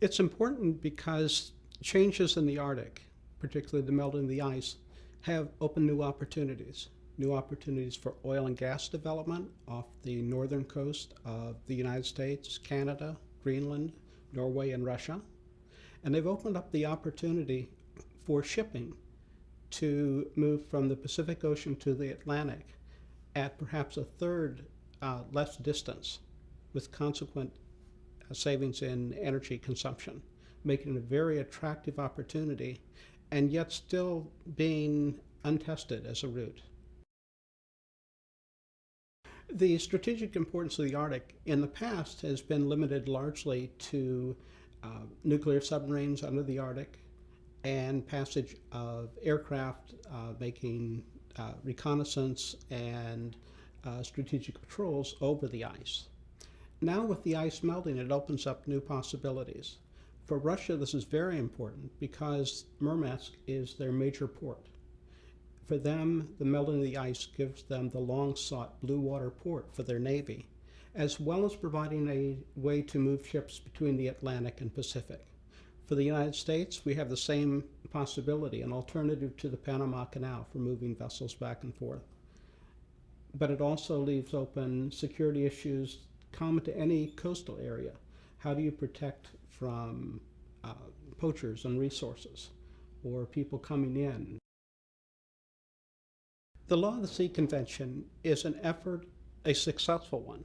It's important because changes in the Arctic, particularly the melting of the ice, have opened new opportunities for oil and gas development off the northern coast of the United States, Canada, Greenland, Norway, and Russia. And they've opened up the opportunity for shipping to move from the Pacific Ocean to the Atlantic at perhaps a third less distance, with consequent savings in energy consumption, making it a very attractive opportunity, and yet still being untested as a route. The strategic importance of the Arctic in the past has been limited largely to nuclear submarines under the Arctic and passage of aircraft making reconnaissance and strategic patrols over the ice. Now with the ice melting, it opens up new possibilities. For Russia, this is very important because Murmansk is their major port. For them, the melting of the ice gives them the long-sought blue water port for their Navy, as well as providing a way to move ships between the Atlantic and Pacific. For the United States, we have the same possibility, an alternative to the Panama Canal for moving vessels back and forth. But it also leaves open security issues common to any coastal area. How do you protect from poachers and resources, or people coming in? The Law of the Sea Convention is an effort, a successful one,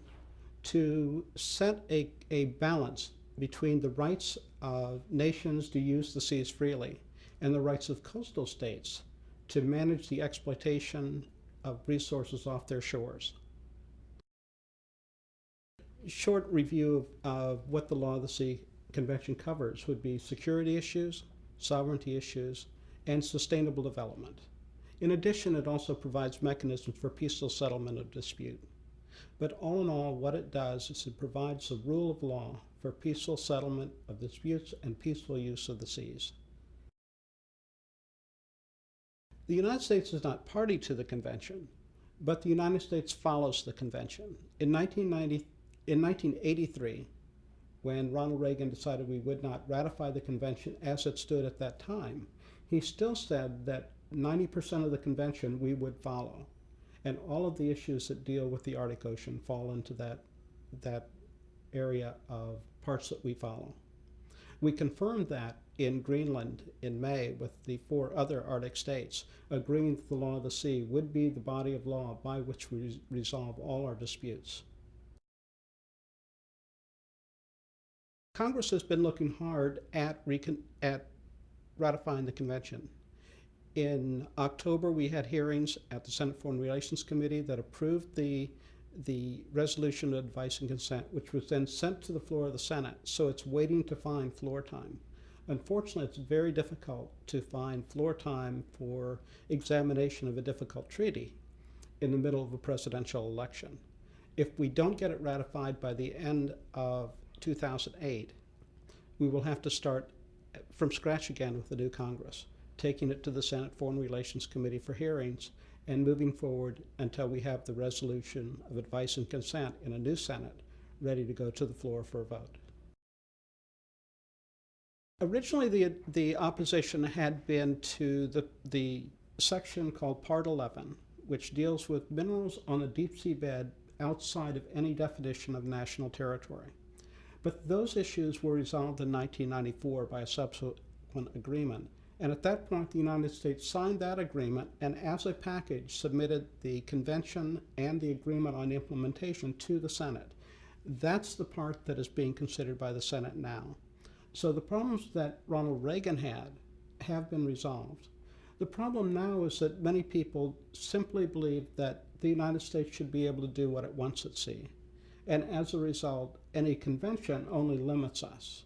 to set a balance between the rights of nations to use the seas freely and the rights of coastal states to manage the exploitation of resources off their shores. Short review of what the Law of the Sea Convention covers would be security issues, sovereignty issues, and sustainable development. In addition, it also provides mechanisms for peaceful settlement of dispute. But all in all, what it does is it provides a rule of law for peaceful settlement of disputes and peaceful use of the seas. The United States is not party to the convention, but the United States follows the convention. In 1983, when Ronald Reagan decided we would not ratify the convention as it stood at that time, he still said that 90% of the convention we would follow. And all of the issues that deal with the Arctic Ocean fall into that area of parts that we follow. We confirmed that in Greenland in May with the 4 other Arctic states, agreeing that the law of the sea would be the body of law by which we resolve all our disputes. Congress has been looking hard at ratifying the convention. In October, we had hearings at the Senate Foreign Relations Committee that approved the resolution of advice and consent, which was then sent to the floor of the Senate. So it's waiting to find floor time. Unfortunately, it's very difficult to find floor time for examination of a difficult treaty in the middle of a presidential election. If we don't get it ratified by the end of 2008, we will have to start from scratch again with the new Congress, taking it to the Senate Foreign Relations Committee for hearings and moving forward until we have the resolution of advice and consent in a new Senate ready to go to the floor for a vote. Originally, the opposition had been to the section called Part 11, which deals with minerals on the deep sea bed outside of any definition of national territory. But those issues were resolved in 1994 by a subsequent agreement. And at that point, the United States signed that agreement and as a package submitted the convention and the agreement on implementation to the Senate. That's the part that is being considered by the Senate now. So the problems that Ronald Reagan had have been resolved. The problem now is that many people simply believe that the United States should be able to do what it wants at sea. And as a result, any convention only limits us.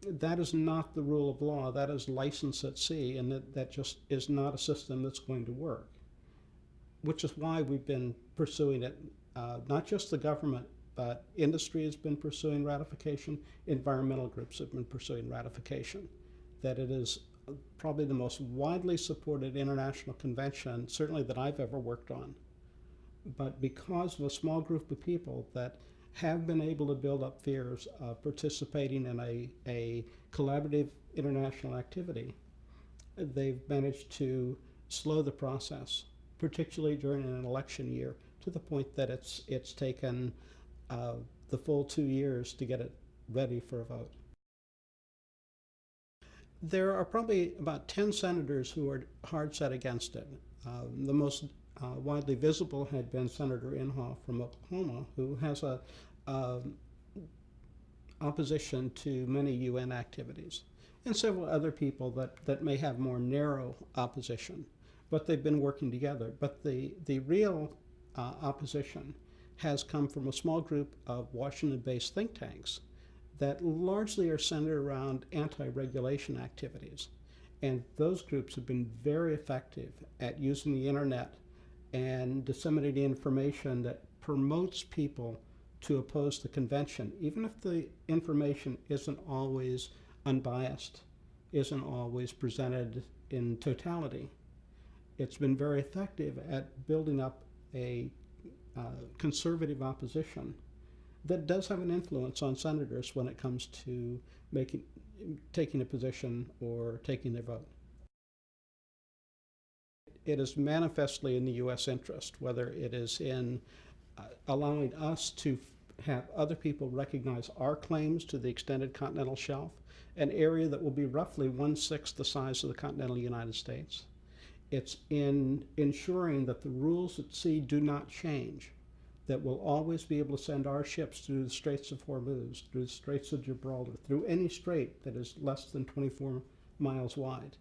That is not the rule of law. That is license at sea, and that just is not a system that's going to work, which is why we've been pursuing it. Not just the government, but industry has been pursuing ratification. Environmental groups have been pursuing ratification. That it is probably the most widely supported international convention, certainly that I've ever worked on. But because of a small group of people that have been able to build up fears of participating in a collaborative international activity. They've managed to slow the process, particularly during an election year, to the point that it's taken the full 2 years to get it ready for a vote. There are probably about 10 senators who are hard set against it. The most widely visible had been Senator Inhofe from Oklahoma, who has a opposition to many UN activities, and several other people that may have more narrow opposition, but they've been working together. But the real opposition has come from a small group of Washington-based think tanks that largely are centered around anti-regulation activities. And those groups have been very effective at using the internet and disseminating information that promotes people to oppose the convention, even if the information isn't always unbiased, isn't always presented in totality. It's been very effective at building up a conservative opposition that does have an influence on senators when it comes to taking a position or taking their vote. It is manifestly in the U.S. interest, whether it is in allowing us to have other people recognize our claims to the extended continental shelf, an area that will be roughly 1/6 the size of the continental United States. It's in ensuring that the rules at sea do not change, that we'll always be able to send our ships through the Straits of Hormuz, through the Straits of Gibraltar, through any strait that is less than 24 miles wide.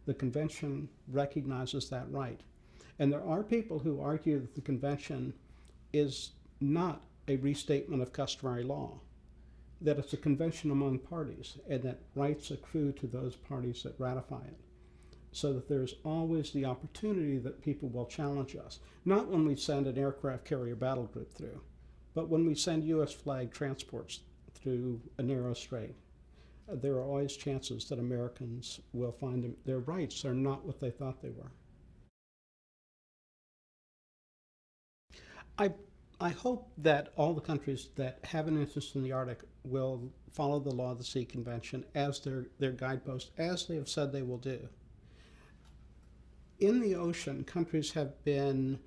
The convention recognizes that right. And there are people who argue that the convention is not a restatement of customary law, that it's a convention among parties, and that rights accrue to those parties that ratify it, so that there's always the opportunity that people will challenge us. Not when we send an aircraft carrier battle group through, but when we send U.S. flag transports through a narrow strait. There are always chances that Americans will find their rights are not what they thought they were. I hope that all the countries that have an interest in the Arctic will follow the Law of the Sea Convention as their guidepost, as they have said they will do. In the ocean, countries have been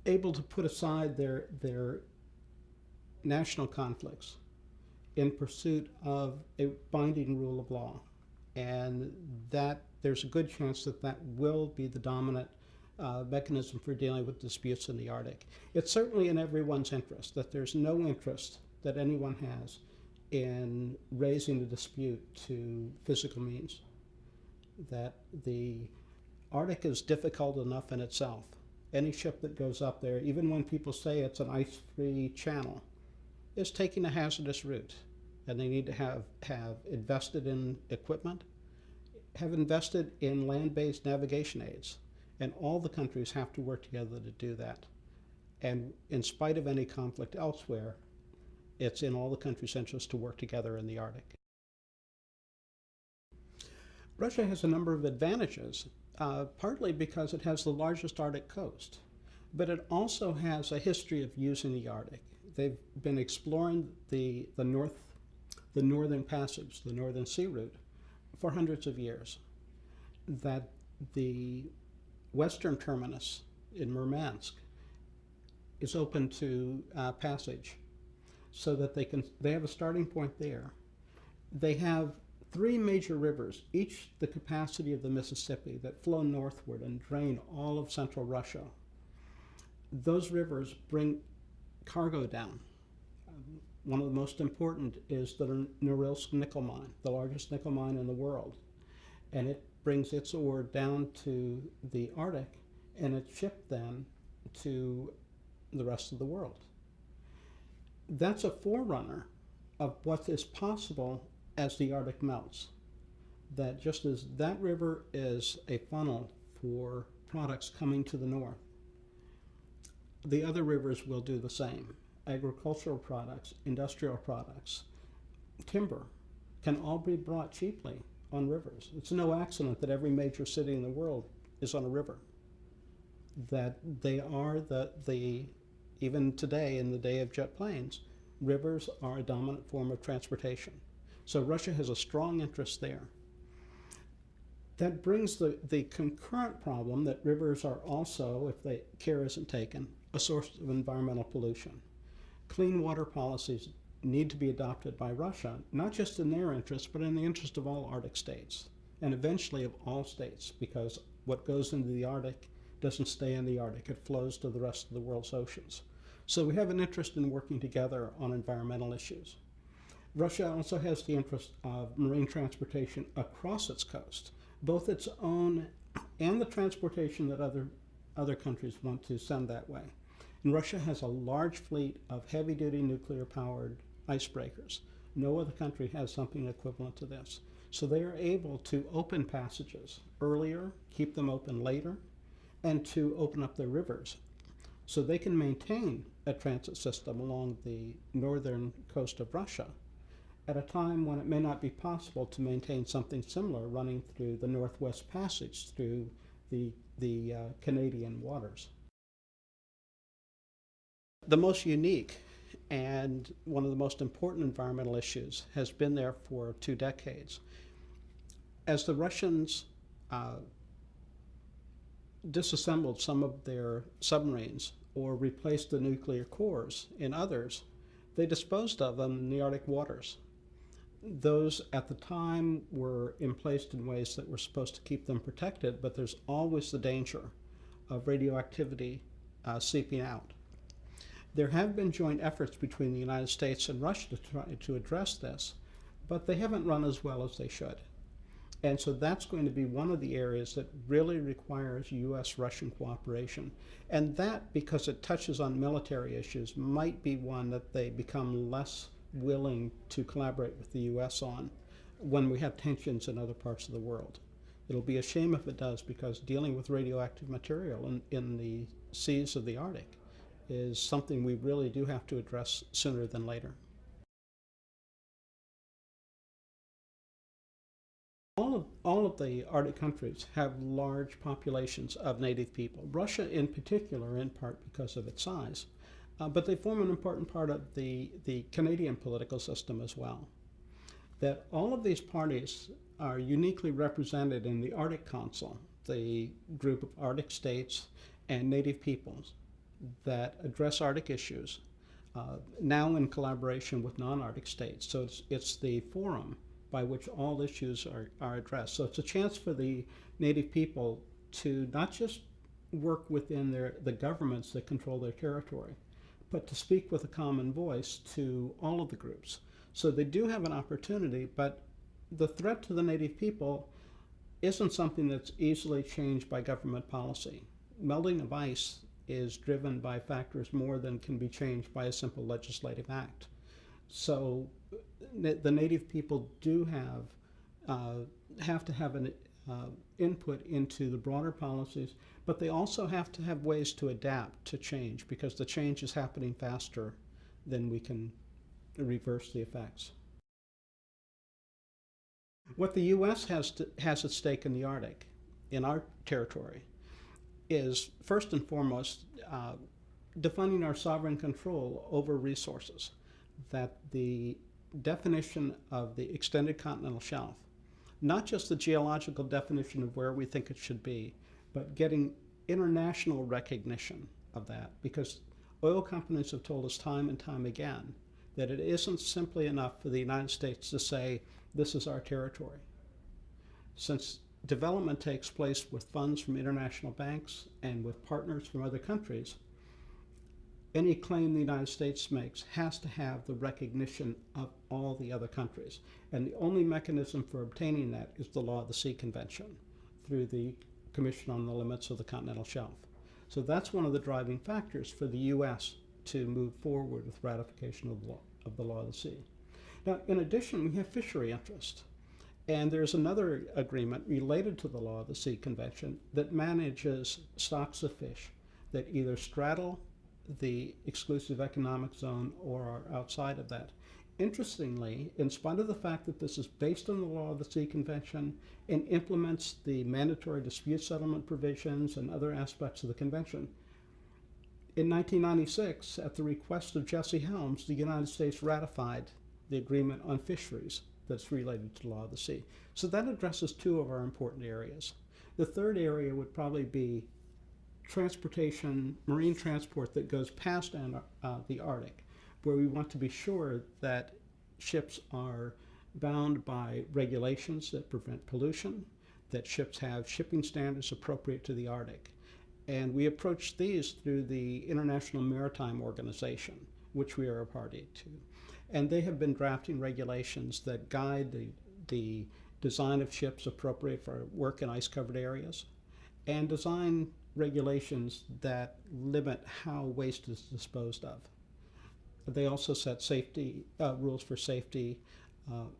able to put aside their national conflicts in pursuit of a binding rule of law, and that there's a good chance that that will be the dominant mechanism for dealing with disputes in the Arctic. It's certainly in everyone's interest, that there's no interest that anyone has in raising the dispute to physical means, that the Arctic is difficult enough in itself. Any ship that goes up there, even when people say it's an ice-free channel, is taking a hazardous route, and they need to have invested in equipment, have invested in land-based navigation aids, and all the countries have to work together to do that. And in spite of any conflict elsewhere, it's in all the countries' interest to work together in the Arctic. Russia has a number of advantages, partly because it has the largest Arctic coast, but it also has a history of using the Arctic. They've been exploring the Northern Passage, the Northern Sea Route, for hundreds of years. That the western terminus in Murmansk is open to passage, so that they have a starting point there. They have 3 major rivers, each the capacity of the Mississippi, that flow northward and drain all of central Russia. Those rivers bring cargo down. One of the most important is the Norilsk nickel mine, the largest nickel mine in the world. And it brings its ore down to the Arctic, and it's shipped then to the rest of the world. That's a forerunner of what is possible as the Arctic melts. That just as that river is a funnel for products coming to the north, the other rivers will do the same. Agricultural products, industrial products, timber can all be brought cheaply on rivers. It's no accident that every major city in the world is on a river. That they are the even today in the day of jet planes, rivers are a dominant form of transportation. So Russia has a strong interest there. That brings the concurrent problem that rivers are also, if care isn't taken, a source of environmental pollution. Clean water policies need to be adopted by Russia, not just in their interest, but in the interest of all Arctic states, and eventually of all states, because what goes into the Arctic doesn't stay in the Arctic, it flows to the rest of the world's oceans. So we have an interest in working together on environmental issues. Russia also has the interest of marine transportation across its coast, both its own and the transportation that other countries want to send that way. And Russia has a large fleet of heavy-duty nuclear-powered icebreakers. No other country has something equivalent to this. So they are able to open passages earlier, keep them open later, and to open up their rivers. So they can maintain a transit system along the northern coast of Russia at a time when it may not be possible to maintain something similar running through the Northwest Passage through the Canadian waters. The most unique and one of the most important environmental issues has been there for 2 decades. As the Russians disassembled some of their submarines or replaced the nuclear cores in others, they disposed of them in the Arctic waters. Those at the time were emplaced in ways that were supposed to keep them protected, but there's always the danger of radioactivity seeping out. There have been joint efforts between the United States and Russia to try to address this, but they haven't run as well as they should. And so that's going to be one of the areas that really requires U.S.-Russian cooperation. And that, because it touches on military issues, might be one that they become less willing to collaborate with the U.S. on when we have tensions in other parts of the world. It'll be a shame if it does, because dealing with radioactive material in the seas of the Arctic is something we really do have to address sooner than later. All of the Arctic countries have large populations of native people. Russia in particular, in part because of its size, but they form an important part of the Canadian political system as well. That all of these parties are uniquely represented in the Arctic Council, the group of Arctic states and native peoples that address Arctic issues, now in collaboration with non-Arctic states. So it's the forum by which all issues are addressed. So it's a chance for the native people to not just work within the governments that control their territory, but to speak with a common voice to all of the groups. So they do have an opportunity, but the threat to the native people isn't something that's easily changed by government policy. Melting of ice is driven by factors more than can be changed by a simple legislative act. So the native people do have to have an input into the broader policies, but they also have to have ways to adapt to change, because the change is happening faster than we can reverse the effects. What the U.S. has at stake in the Arctic, in our territory, is first and foremost defining our sovereign control over resources. That the definition of the extended continental shelf, not just the geological definition of where we think it should be, but getting international recognition of that, because oil companies have told us time and time again that it isn't simply enough for the United States to say, this is our territory. Since development takes place with funds from international banks and with partners from other countries, any claim the United States makes has to have the recognition of all the other countries. And the only mechanism for obtaining that is the Law of the Sea Convention through the Commission on the Limits of the Continental Shelf. So that's one of the driving factors for the U.S. to move forward with ratification of the Law of the Sea. Now, in addition, we have fishery interest. And there's another agreement related to the Law of the Sea Convention that manages stocks of fish that either straddle the exclusive economic zone or are outside of that. Interestingly, in spite of the fact that this is based on the Law of the Sea Convention and implements the mandatory dispute settlement provisions and other aspects of the convention, In 1996, at the request of Jesse Helms, the United States ratified the agreement on fisheries that's related to the law of the sea. So that addresses two of our important areas. The third area would probably be transportation, marine transport that goes past the Arctic, where we want to be sure that ships are bound by regulations that prevent pollution, that ships have shipping standards appropriate to the Arctic. And we approach these through the International Maritime Organization, which we are a party to. And they have been drafting regulations that guide the design of ships appropriate for work in ice-covered areas, and design regulations that limit how waste is disposed of. They also set safety rules for safety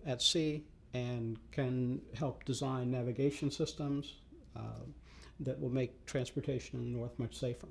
at sea, and can help design navigation systems that will make transportation in the North much safer.